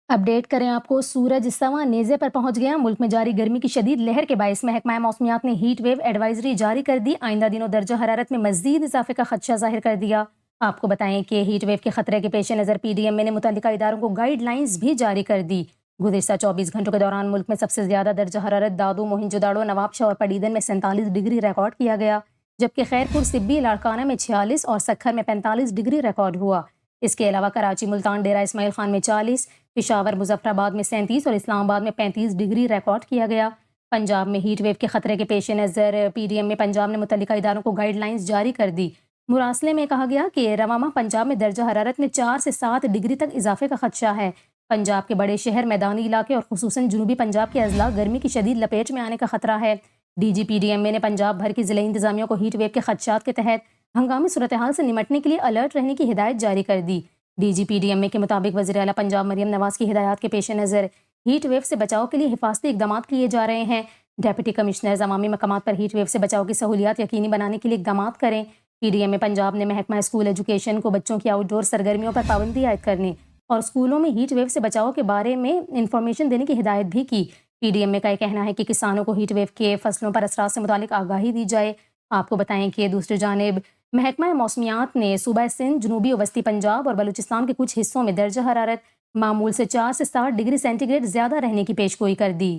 Update کریں آپ کو سورج سواں نیزے پر پہنچ گیا۔ ملک میں جاری گرمی کی شدید لہر کے باعث محکمہ موسمیات نے ہیٹ ویو ایڈوائزری جاری کر دی۔ آئندہ دنوں درجہ حرارت میں مزید اضافے کا خدشہ ظاہر کر دیا۔ آپ کو بتائیں کہ ہیٹ ویو کے خطرے کے پیش نظر پی ڈی ایم اے نے متعلقہ اداروں کو گائیڈ لائنز بھی جاری کر دی۔ گزشتہ 24 گھنٹوں کے دوران ملک میں سب سے زیادہ درجہ حرارت دادو، موہنجو نوابشاہ اور پڈیدن میں 47 ڈگری ریکارڈ کیا گیا، جبکہ خیرپور، سبی، لاڑکانہ میں 46 اور سکھر میں 45 ڈگری ریکارڈ ہوا۔ اس کے علاوہ کراچی، ملتان، ڈیرہ اسماعیل خان میں 40، پشاور، مظفر آباد میں 37 اور اسلام آباد میں 35 ڈگری ریکارڈ کیا گیا۔ پنجاب میں ہیٹ ویو کے خطرے کے پیش نظر پی ڈی ایم میں پنجاب نے متعلقہ اداروں کو گائیڈ لائنز جاری کر دی۔ مراسلے میں کہا گیا کہ رواں ماہ پنجاب میں درجہ حرارت میں 4 سے 7 ڈگری تک اضافے کا خدشہ ہے۔ پنجاب کے بڑے شہر، میدانی علاقے اور خصوصاً جنوبی پنجاب کے اضلاع گرمی کی شدید لپیٹ میں آنے کا خطرہ ہے۔ D G P D M A نے پنجاب بھر کی ضلعی انتظامیہ کو ہیٹ ویو کے خدشات کے تحت ہنگامی صورتحال سے نمٹنے کے لیے الرٹ رہنے کی ہدایت جاری کر دی۔ D G P D M A کے مطابق وزیر اعلیٰ پنجاب مریم نواز کی ہدایات کے پیش نظر ہیٹ ویو سے بچاؤ کے لیے حفاظتی اقدامات کیے جا رہے ہیں۔ ڈیپٹی کمشنرز عوامی مقامات پر ہیٹ ویو سے بچاؤ کی سہولیات یقینی بنانے کے لیے اقدامات کریں۔ پی ڈی ایم اے پنجاب نے محکمہ اسکول ایجوکیشن کو بچوں کی آؤٹ ڈور سرگرمیوں پر پابندی عائد کرنے اور اسکولوں میں ہیٹ ویو سے بچاؤ کے بارے میں انفارمیشن دینے کی ہدایت بھی کی۔ پی ڈی ایم اے کا یہ کہنا ہے کہ کسانوں کو ہیٹ ویو کے فصلوں پر اثرات سے متعلق آگاہی دی جائے۔ آپ کو بتائیں کہ دوسری جانب محکمہ موسمیات نے صوبہ سندھ، جنوبی و وسطی پنجاب اور بلوچستان کے کچھ حصوں میں درجہ حرارت معمول سے 4 سے 7 ڈگری سینٹی گریڈ زیادہ رہنے کی پیشگوئی کر دی۔